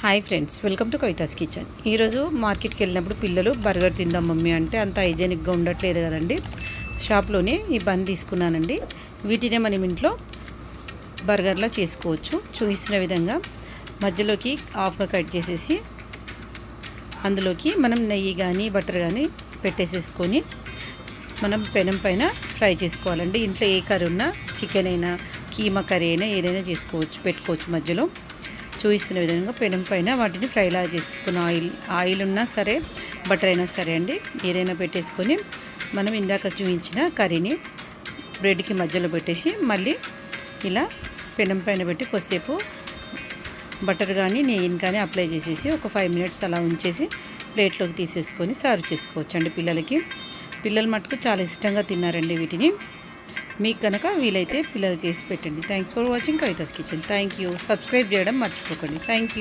Hi friends, welcome to Kavitha's kitchen. ఈరోజు మార్కెట్కి వెళ్ళినప్పుడు పిల్లలు బర్గర్ తిందాం మమ్మీ అంటే అంత హైజెనిక్గా ఉండట్లేదు కదండి. షాప్లోనే ఈ బన్ తీసుకున్నానండి. వీటినే మనం ఇంట్లో బర్గర్లా చేసుకోవచ్చు. చూసిన విధంగా మధ్యలోకి హాఫ్గా కట్ చేసేసి అందులోకి మనం నెయ్యి కానీ బటర్ కానీ పెట్టేసేసుకొని మనం పెనం పైన ఫ్రై చేసుకోవాలండి. ఇంట్లో ఏ కర్రీ ఉన్నా, చికెన్ అయినా కీమా కర్రీ అయినా ఏదైనా పెట్టుకోవచ్చు. మధ్యలో చూపిస్తున్న విధంగా పెనం పైన వాటిని ఫ్రైలా చేసుకున్న ఆయిల్ ఉన్నా సరే, బటర్ అయినా సరే అండి, ఏదైనా పెట్టేసుకొని మనం ఇందాక చూపించిన కర్రీని బ్రెడ్కి మధ్యలో పెట్టేసి మళ్ళీ ఇలా పెనం పైన పెట్టి కొద్దిసేపు బటర్ కానీ నెయ్యిని కానీ అప్లై చేసేసి ఒక 5 మినిట్స్ అలా ఉంచేసి ప్లేట్లోకి తీసేసుకొని సర్వ్ చేసుకోవచ్చు అండి. పిల్లలు మటుకు చాలా ఇష్టంగా తిన్నారండి వీటిని. మీకు కనుక వీలైతే పిల్లలు చేసి పెట్టండి. Thanks for watching Kavitha's kitchen. Thank you. Subscribe చేయడం మర్చిపోకండి. Thank you.